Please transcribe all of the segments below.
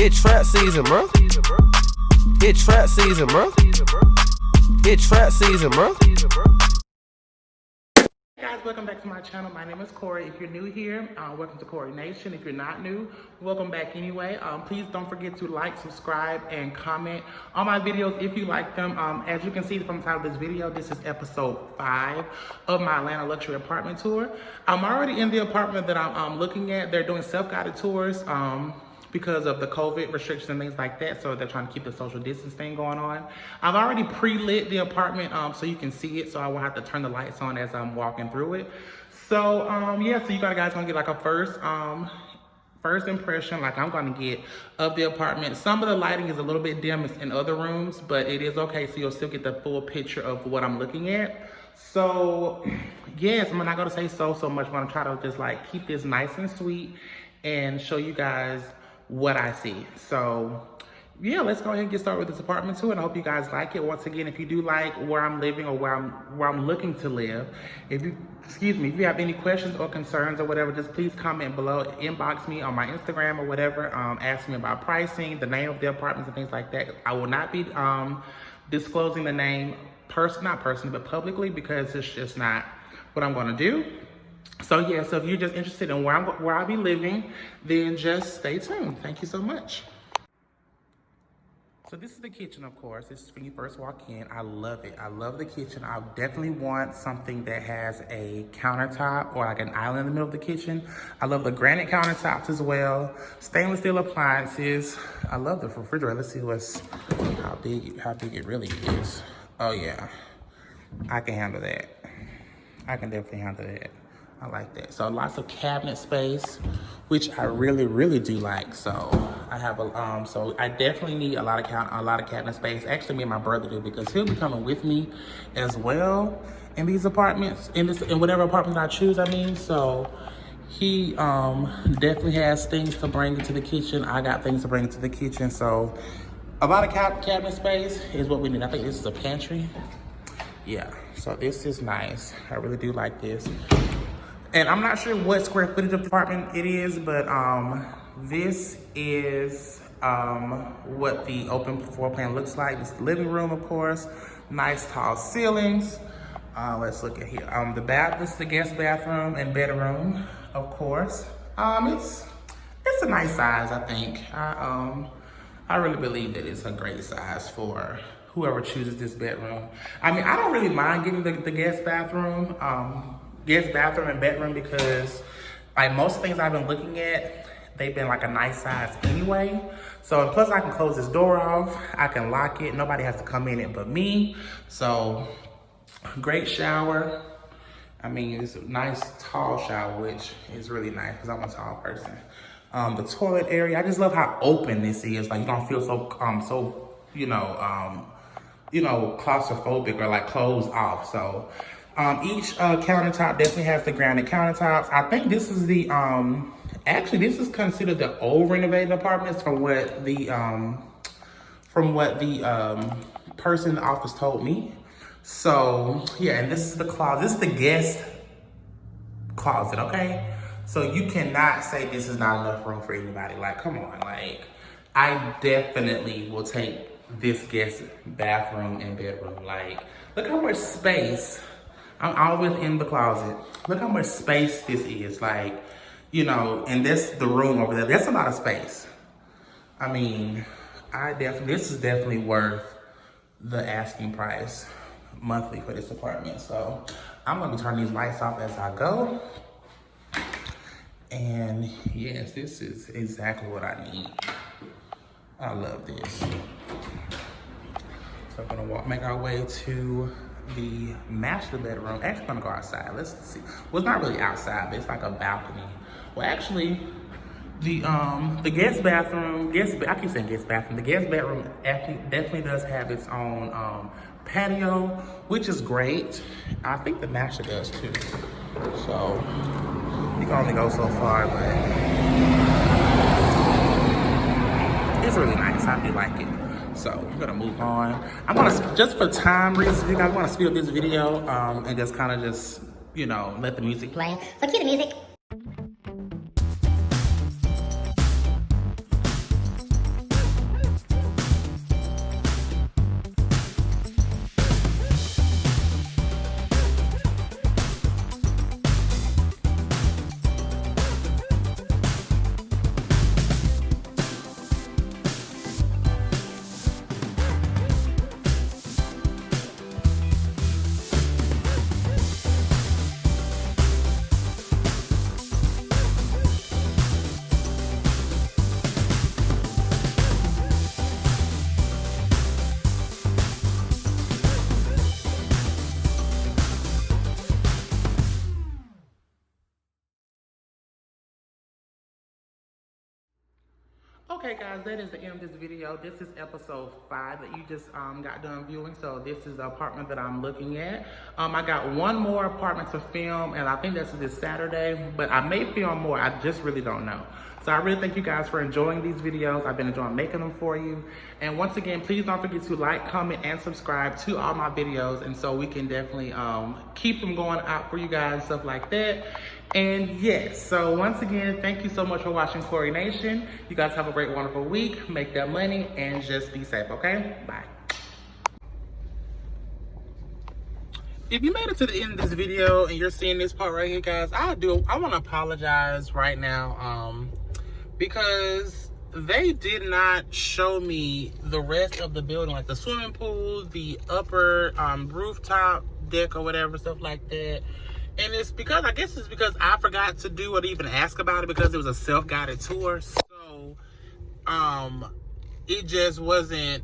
It trap season, bro. It trap season, bro. It trap season, bro. Hey guys, welcome back to my channel. My name is Cori. If you're new here, welcome to CoriNation. If you're not new, welcome back anyway. Please don't forget to like, subscribe, and comment on my videos if you like them. As you can see from the title of this video, this is episode 5 of my Atlanta luxury apartment tour. I'm already in the apartment that I'm looking at. They're doing self-guided tours because of the COVID restrictions and things like that. So they're trying to keep the social distance thing going on. I've already pre-lit the apartment so you can see it, so I won't have to turn the lights on as I'm walking through it. So yeah, so you guys gonna get like a first impression, like I'm gonna get of the apartment. Some of the lighting is a little bit dim in other rooms, but it is okay, so you'll still get the full picture of what I'm looking at. So yes, I'm not gonna say so much. I'm gonna try to just like keep this nice and sweet and show you guys what I see. So yeah, let's go ahead and get started with this apartment tour, and I hope you guys like it. Once again, if you do like where I'm living or where I'm looking to live, if you have any questions or concerns or whatever, just please comment below, inbox me on my Instagram or whatever, ask me about pricing, the name of the apartments and things like that. I will not be disclosing the name not personally, but publicly, because it's just not what I'm gonna do. So yeah, so if you're just interested in where I'll be living, then just stay tuned. Thank you so much. So this is the kitchen, of course. This is when you first walk in. I love it. I love the kitchen. I definitely want something that has a countertop or like an island in the middle of the kitchen. I love the granite countertops as well. Stainless steel appliances. I love the refrigerator. Let's see how big it really is. Oh yeah, I can handle that. I can definitely handle that. I like that. So lots of cabinet space, which I really do like. So I have so I definitely need a lot of cabinet space. Actually, me and my brother do, because he'll be coming with me as well in these apartments, in whatever apartment I choose. I mean, so he definitely has things to bring into the kitchen. I got things to bring into the kitchen. So a lot of cabinet space is what we need. I think this is a pantry. Yeah. So this is nice. I really do like this. And I'm not sure what square footage apartment it is, but this is what the open floor plan looks like. This is the living room, of course. Nice tall ceilings. Let's look at here. This is the guest bathroom and bedroom, of course. It's a nice size, I think. I really believe that it's a great size for whoever chooses this bedroom. I mean, I don't really mind getting the guest bathroom and bedroom, because like most things I've been looking at, they've been like a nice size anyway. So plus I can close this door off, I can lock it, nobody has to come in it but me. So great shower. I mean, it's a nice tall shower, which is really nice because I'm a tall person. The toilet area, I just love how open this is. Like you don't feel so claustrophobic or like closed off. So each countertop definitely has the granite countertops. I think this is the, actually this is considered the old renovated apartments from what the person in the office told me. So yeah, and this is the closet. This is the guest closet, okay? So you cannot say this is not enough room for anybody. Like, come on, like, I definitely will take this guest bathroom and bedroom. Like, look how much space. I'm always in the closet. Look how much space this is. Like, and this the room over there. That's a lot of space. I mean, this is definitely worth the asking price monthly for this apartment. So I'm gonna be turning these lights off as I go. And yes, this is exactly what I need. I love this. So we're gonna make our way to the master bedroom. Actually, I'm gonna go outside. Let's see. Well, it's not really outside, but it's like a balcony. Well, actually, the guest bathroom, I keep saying guest bathroom. The guest bedroom actually definitely does have its own patio, which is great. I think the master does too. So you can only go so far, but it's really nice. I do like it. So we're gonna move on. I'm gonna, just for time reasons, you guys wanna speed up this video and just kind of let the music play. So cue the music. Okay guys, that is the end of this video. This is episode 5 that you just got done viewing. So this is the apartment that I'm looking at. I got one more apartment to film, and I think that's this Saturday, but I may film more. I just really don't know. So I really thank you guys for enjoying these videos. I've been enjoying making them for you. And once again, please don't forget to like, comment, and subscribe to all my videos, and so we can definitely keep them going out for you guys, stuff like that. And yes, so once again, thank you so much for watching CoriNation. You guys have a great, wonderful week. Make that money and just be safe, okay? Bye. If you made it to the end of this video and you're seeing this part right here, guys, I want to apologize right now because they did not show me the rest of the building, like the swimming pool, the upper rooftop deck or whatever, stuff like that. And it's because, I guess it's because I forgot to do or even ask about it because it was a self-guided tour. So, it just wasn't,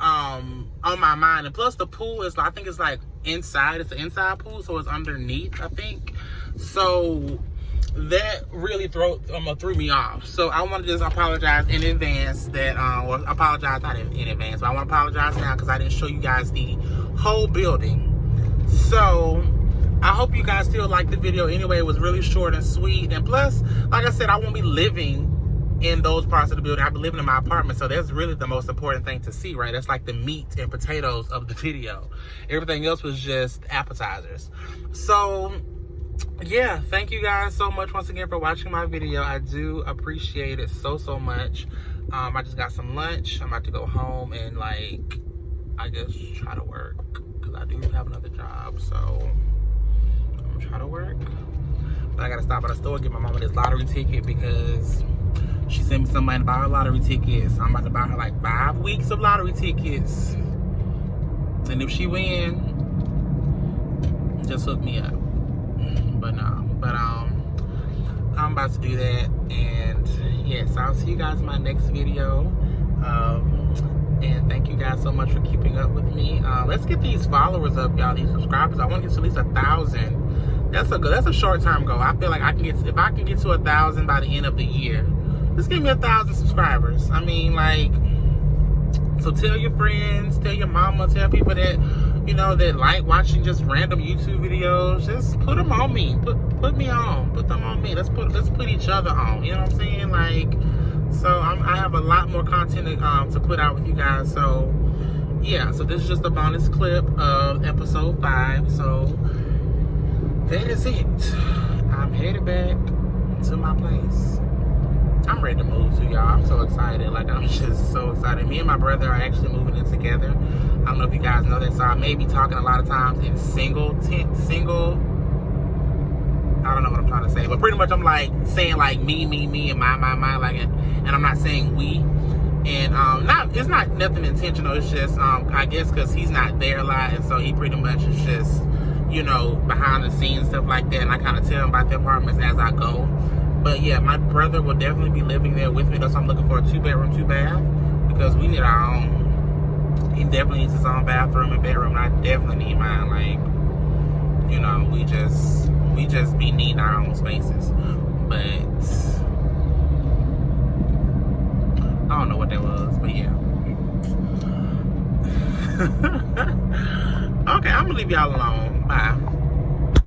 on my mind. And plus the pool is, I think it's like inside, it's an inside pool, so it's underneath, I think. So, that really threw me off. So, I want to just apologize in advance that, or apologize not in advance, but I want to apologize now because I didn't show you guys the whole building. So, I hope you guys still like the video anyway. It was really short and sweet. And plus, like I said, I won't be living in those parts of the building. I'll be living in my apartment. So that's really the most important thing to see, right? That's like the meat and potatoes of the video. Everything else was just appetizers. So, yeah, thank you guys so much once again for watching my video. I do appreciate it so much. I just got some lunch. I'm about to go home and, like, I guess try to work because I do have another job. So try to work, but I gotta stop at the store and get my mama this lottery ticket because she sent me some money to buy her lottery tickets. I'm about to buy her like 5 weeks of lottery tickets, and if she win, just hook me up. But no, I'm about to do that. And yes, I'll see you guys in my next video. And thank you guys so much for keeping up with me. Let's get these followers up, y'all, these subscribers. I want to get to at least 1,000. That's a short-term goal. I feel like if I can get to 1,000 by the end of the year, just give me 1,000 subscribers. I mean, like, so tell your friends, tell your mama, tell people that, you know, that like watching just random YouTube videos. Just put them on me. Put me on. Put them on me. Let's put each other on. You know what I'm saying? Like, so I have a lot more content to put out with you guys. So yeah, so this is just a bonus clip of episode 5. So that is it. I'm headed back to my place. I'm ready to move too, y'all. I'm so excited. Like, I'm just so excited. Me and my brother are actually moving in together. I don't know if you guys know that, so I may be talking a lot of times in single. I don't know what I'm trying to say, but pretty much I'm like saying like me, and my, like, and I'm not saying we. And it's not nothing intentional. It's just I guess because he's not there a lot, and so he pretty much is just, you know, behind the scenes, stuff like that. And I kind of tell him about the apartments as I go. But yeah, my brother will definitely be living there with me. That's why I'm looking for a 2-bedroom, 2-bath, because we need our own. He definitely needs his own bathroom and bedroom. And I definitely need mine. Like, you know, we just be needing our own spaces. But I don't know what that was, but yeah. Okay, I'm gonna leave y'all alone. Bye.